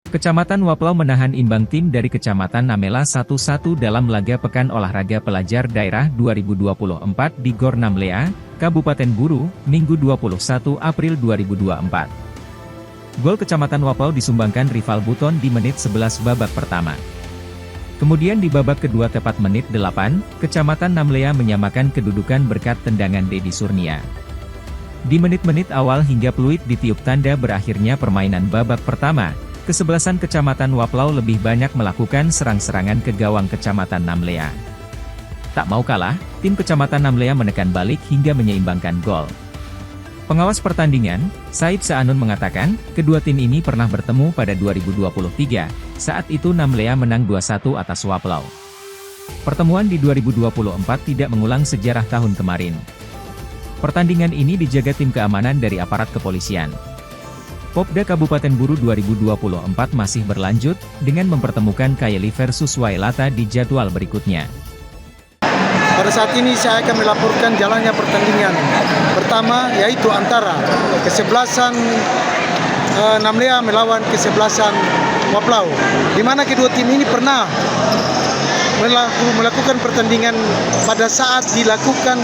Kecamatan Waplau menahan imbang tim dari Kecamatan Namela 1-1 dalam laga Pekan Olahraga Pelajar Daerah 2024 di Gor Namlea, Kabupaten Buru, Minggu 21 April 2024. Gol Kecamatan Waplau disumbangkan rival Buton di menit 11 babak pertama. Kemudian di babak kedua tepat menit 8, Kecamatan Namlea menyamakan kedudukan berkat tendangan Dedi Surnia. Di menit-menit awal hingga peluit ditiup tanda berakhirnya permainan babak pertama, kesebelasan Kecamatan Waplau lebih banyak melakukan serang-serangan ke gawang Kecamatan Namlea. Tak mau kalah, tim Kecamatan Namlea menekan balik hingga menyeimbangkan gol. Pengawas pertandingan, Said Saanun mengatakan, kedua tim ini pernah bertemu pada 2023, saat itu Namlea menang 2-1 atas Waplau. Pertemuan di 2024 tidak mengulang sejarah tahun kemarin. Pertandingan ini dijaga tim keamanan dari aparat kepolisian. Popda Kabupaten Buru 2024 masih berlanjut, dengan mempertemukan Kaili versus Wailata di jadwal berikutnya. Pada saat ini saya akan melaporkan jalannya pertandingan. Pertama yaitu antara kesebelasan Namlea melawan kesebelasan Waplau, di mana kedua tim ini pernah melakukan pertandingan pada saat dilakukan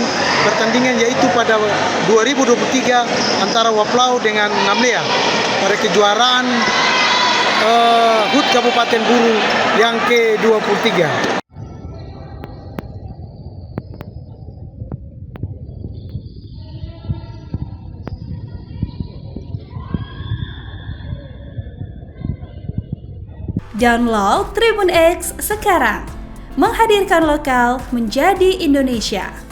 pertandingan yaitu pada 2023 antara Waplau dengan Namlea pada kejuaraan HUT Kabupaten Buru yang ke-23. Download Tribun X sekarang, menghadirkan lokal menjadi Indonesia.